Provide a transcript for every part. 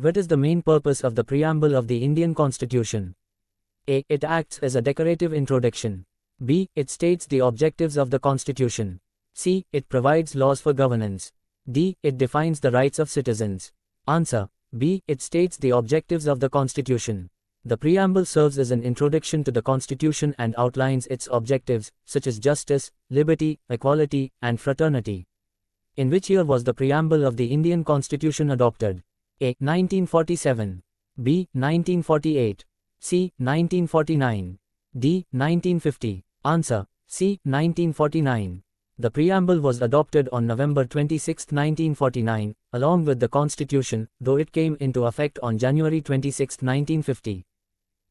What is the main purpose of the preamble of the Indian Constitution? A. It acts as a decorative introduction. B. It states the objectives of the Constitution. C. It provides laws for governance. D. It defines the rights of citizens. Answer. B. It states the objectives of the Constitution. The preamble serves as an introduction to the Constitution and outlines its objectives, such as justice, liberty, equality, and fraternity. In which year was the preamble of the Indian Constitution adopted? A. 1947. B. 1948. C. 1949. D. 1950. Answer. C. 1949. The preamble was adopted on November 26, 1949, along with the Constitution, though it came into effect on January 26, 1950.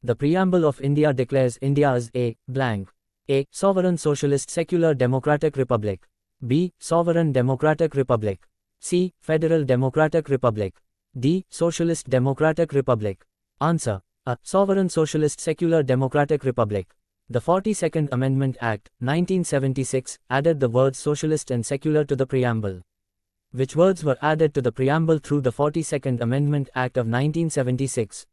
The preamble of India declares India as a blank. A. Sovereign Socialist Secular Democratic Republic. B. Sovereign Democratic Republic. C. Federal Democratic Republic. D. Socialist Democratic Republic. Answer. A. Sovereign Socialist Secular Democratic Republic. The 42nd Amendment Act, 1976, added the words socialist and secular to the preamble. Which words were added to the preamble through the 42nd Amendment Act of 1976?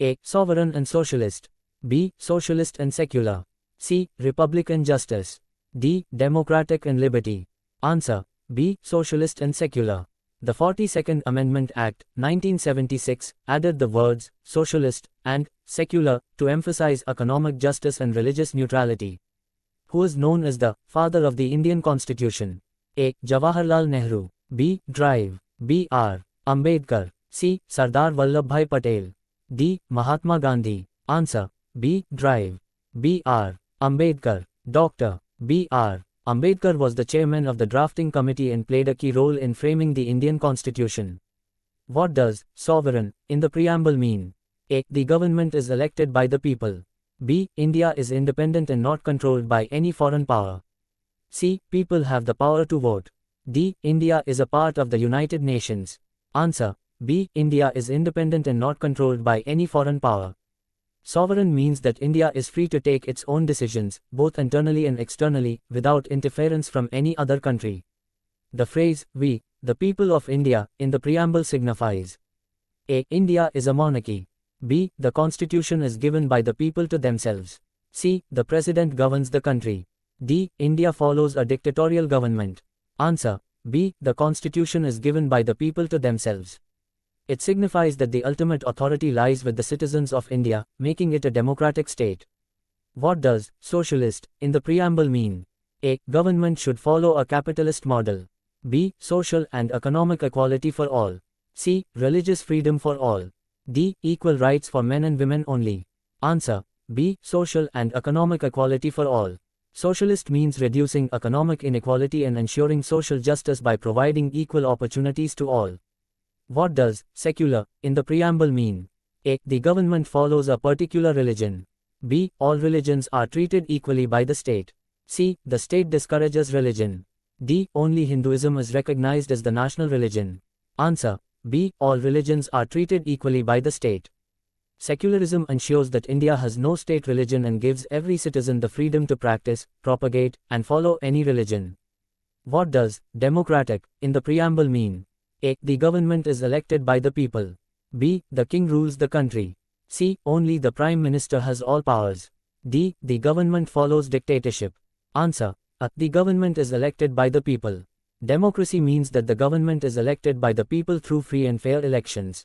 A. Sovereign and socialist. B. Socialist and secular. C. Republic and justice. D. Democratic and liberty. Answer. B. Socialist and secular. The 42nd Amendment Act, 1976, added the words socialist and secular to emphasize economic justice and religious neutrality. Who is known as the father of the Indian Constitution? A. Jawaharlal Nehru. B. Drive. B. R. Ambedkar. C. Sardar Vallabhbhai Patel. D. Mahatma Gandhi. Answer. B. Drive. B. R. Ambedkar. Dr. B. R. Ambedkar was the chairman of the drafting committee and played a key role in framing the Indian Constitution. What does sovereign in the preamble mean? A. The government is elected by the people. B. India is independent and not controlled by any foreign power. C. People have the power to vote. D. India is a part of the United Nations. Answer. B. India is independent and not controlled by any foreign power. Sovereign means that India is free to take its own decisions, both internally and externally, without interference from any other country. The phrase, we, the people of India, in the preamble signifies A. India is a monarchy. B. The constitution is given by the people to themselves. C. The president governs the country. D. India follows a dictatorial government. Answer. B. The constitution is given by the people to themselves. It signifies that the ultimate authority lies with the citizens of India, making it a democratic state. What does socialist in the preamble mean? A. Government should follow a capitalist model. B. Social and economic equality for all. C. Religious freedom for all. D. Equal rights for men and women only. Answer. B. Social and economic equality for all. Socialist means reducing economic inequality and ensuring social justice by providing equal opportunities to all. What does secular in the preamble mean? A. The government follows a particular religion. B. All religions are treated equally by the state. C. The state discourages religion. D. Only Hinduism is recognized as the national religion. Answer. B. All religions are treated equally by the state. Secularism ensures that India has no state religion and gives every citizen the freedom to practice, propagate, and follow any religion. What does democratic in the preamble mean? A. The government is elected by the people. B. The king rules the country. C. Only the prime minister has all powers. D. The government follows dictatorship. Answer. A. The government is elected by the people. Democracy means that the government is elected by the people through free and fair elections.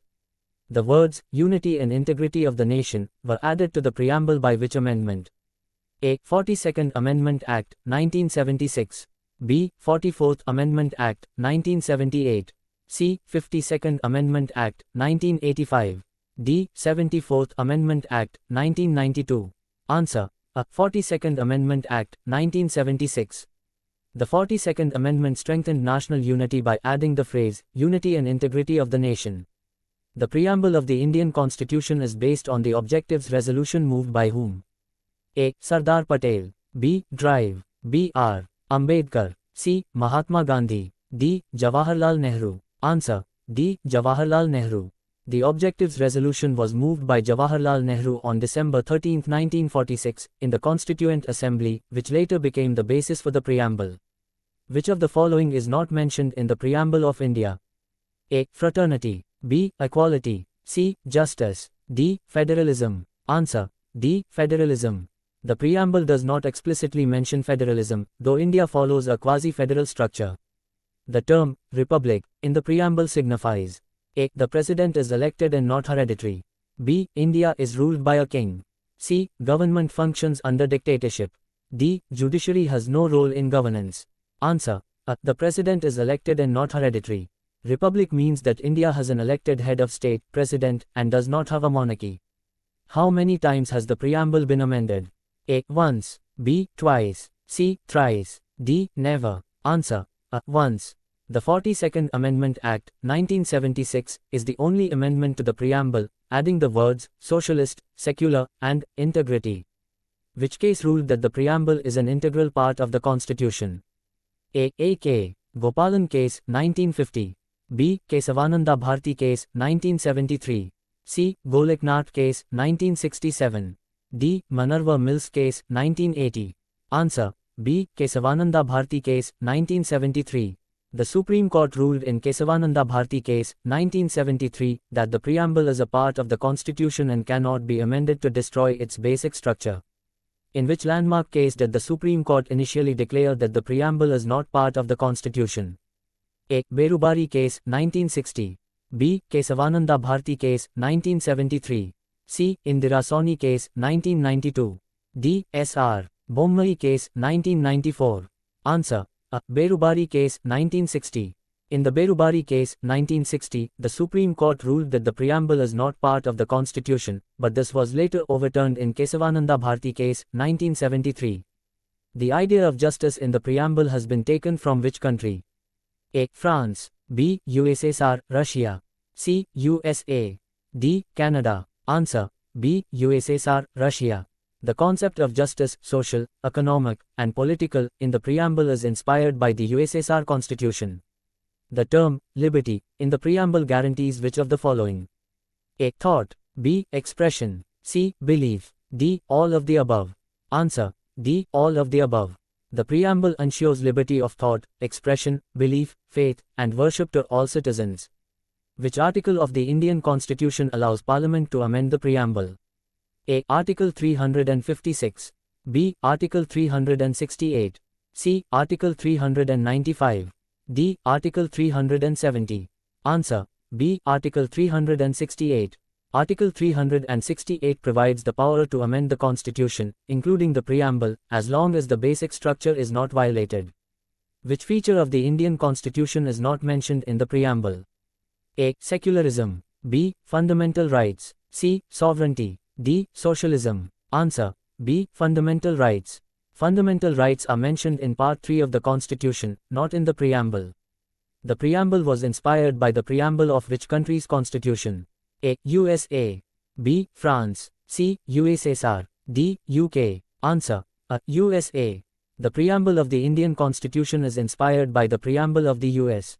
The words unity and integrity of the nation were added to the preamble by which amendment? A. 42nd Amendment Act, 1976. B. 44th Amendment Act, 1978. C. 52nd Amendment Act, 1985. D. 74th Amendment Act, 1992. Answer. A. 42nd Amendment Act, 1976. The 42nd Amendment strengthened national unity by adding the phrase, unity and integrity of the nation. The preamble of the Indian Constitution is based on the Objectives Resolution moved by whom? A. Sardar Patel. B. Drive. B. R. Ambedkar. C. Mahatma Gandhi. D. Jawaharlal Nehru. Answer. D. Jawaharlal Nehru. The Objectives Resolution was moved by Jawaharlal Nehru on December 13, 1946, in the Constituent Assembly, which later became the basis for the preamble. Which of the following is not mentioned in the preamble of India? A. Fraternity. B. Equality. C. Justice. D. Federalism. Answer. D. Federalism. The preamble does not explicitly mention federalism, though India follows a quasi-federal structure. The term, republic, in the preamble signifies A. The president is elected and not hereditary. B. India is ruled by a king. C. Government functions under dictatorship. D. Judiciary has no role in governance. Answer. A. The president is elected and not hereditary. Republic means that India has an elected head of state, president, and does not have a monarchy. How many times has the preamble been amended? A. Once. B. Twice. C. Thrice. D. Never. Answer. A. Once. The 42nd Amendment Act, 1976, is the only amendment to the preamble, adding the words, socialist, secular, and integrity. Which case ruled that the preamble is an integral part of the Constitution? A. A.K. Gopalan case, 1950. B. Kesavananda Bharti case, 1973. C. Goleknath case, 1967. D. Manerva Mills case, 1980. Answer. B. Kesavananda Bharti case, 1973. The Supreme Court ruled in Kesavananda Bharti case, 1973, that the preamble is a part of the Constitution and cannot be amended to destroy its basic structure. In which landmark case did the Supreme Court initially declare that the preamble is not part of the Constitution? A. Berubari case, 1960. B. Kesavananda Bharti case, 1973. C. Indira Sawhney case, 1992. D. S.R. Bommai case, 1994. Answer. A. Berubari case, 1960. In the Berubari case, 1960, the Supreme Court ruled that the preamble is not part of the Constitution, but this was later overturned in Kesavananda Bharti case, 1973. The idea of justice in the preamble has been taken from which country? A. France. B. USSR, Russia. C. USA. D. Canada. Answer. B. USSR, Russia. The concept of justice, social, economic, and political, in the preamble is inspired by the USSR Constitution. The term, liberty, in the preamble guarantees which of the following? A. Thought. B. Expression. C. Belief. D. All of the above. Answer. D. All of the above. The preamble ensures liberty of thought, expression, belief, faith, and worship to all citizens. Which article of the Indian Constitution allows Parliament to amend the preamble? A. Article 356. B. Article 368. C. Article 395. D. Article 370. Answer. B. Article 368. Article 368 provides the power to amend the Constitution, including the preamble, as long as the basic structure is not violated. Which feature of the Indian Constitution is not mentioned in the preamble? A. Secularism. B. Fundamental rights. C. Sovereignty. D. Socialism. Answer. B. Fundamental rights. Fundamental rights are mentioned in Part 3 of the Constitution, not in the preamble. The preamble was inspired by the preamble of which country's constitution? A. USA. B. France. C. USSR. D. UK. Answer. A. USA. The preamble of the Indian Constitution is inspired by the preamble of the US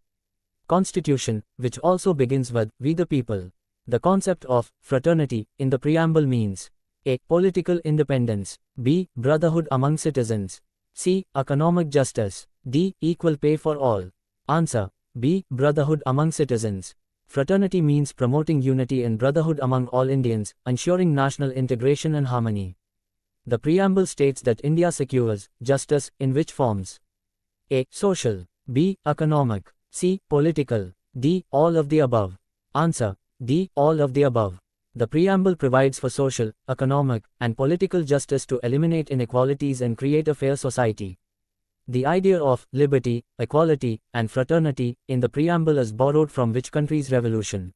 Constitution, which also begins with, "We the people." The concept of fraternity in the preamble means A. Political independence. B. Brotherhood among citizens. C. Economic justice. D. Equal pay for all. Answer. B. Brotherhood among citizens. Fraternity means promoting unity and brotherhood among all Indians, ensuring national integration and harmony. The preamble states that India secures justice in which forms? A. Social. B. Economic. C. Political. D. All of the above. Answer. D. All of the above. The preamble provides for social, economic, and political justice to eliminate inequalities and create a fair society. The idea of liberty, equality, and fraternity in the preamble is borrowed from which country's revolution?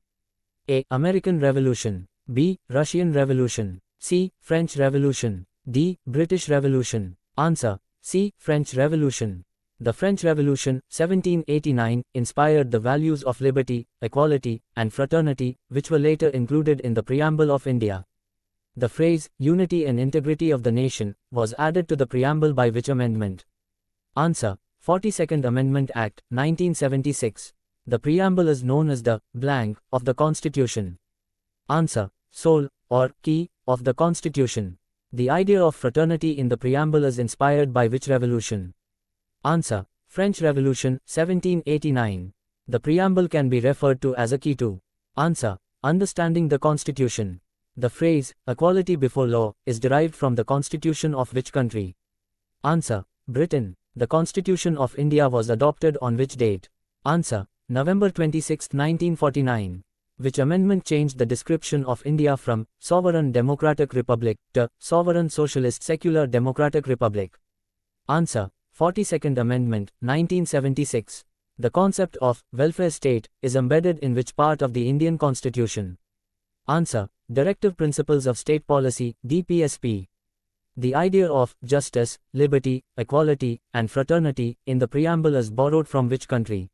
A. American Revolution. B. Russian Revolution. C. French Revolution. D. British Revolution. Answer. C. French Revolution. The French Revolution, 1789, inspired the values of liberty, equality, and fraternity, which were later included in the preamble of India. The phrase, unity and integrity of the nation, was added to the preamble by which amendment? Answer. 42nd Amendment Act, 1976. The preamble is known as the blank of the Constitution. Answer. Soul, or key, of the Constitution. The idea of fraternity in the preamble is inspired by which revolution? Answer. French Revolution, 1789. The preamble can be referred to as a key to Answer. Understanding the Constitution. The phrase, equality before law, is derived from the Constitution of which country? Answer. Britain. The Constitution of India was adopted on which date? Answer. November 26, 1949. Which amendment changed the description of India from Sovereign Democratic Republic to Sovereign Socialist Secular Democratic Republic? Answer. 42nd Amendment, 1976. The concept of welfare state is embedded in which part of the Indian Constitution? Answer. Directive Principles of State Policy, DPSP. The idea of justice, liberty, equality, and fraternity in the preamble is borrowed from which country?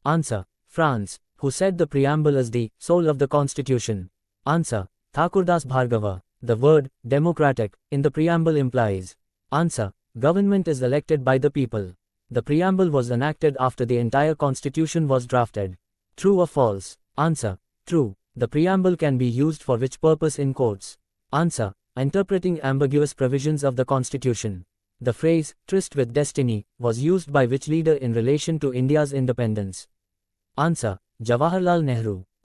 Answer. France. Who said the preamble is the soul of the Constitution? Answer. Thakurdas Bhargava. The word democratic in the preamble implies. Answer. Government is elected by the people. The preamble was enacted after the entire Constitution was drafted. True or false? Answer. True. The preamble can be used for which purpose in courts? Answer. Interpreting ambiguous provisions of the Constitution. The phrase, tryst with destiny, was used by which leader in relation to India's independence? Answer. Jawaharlal Nehru.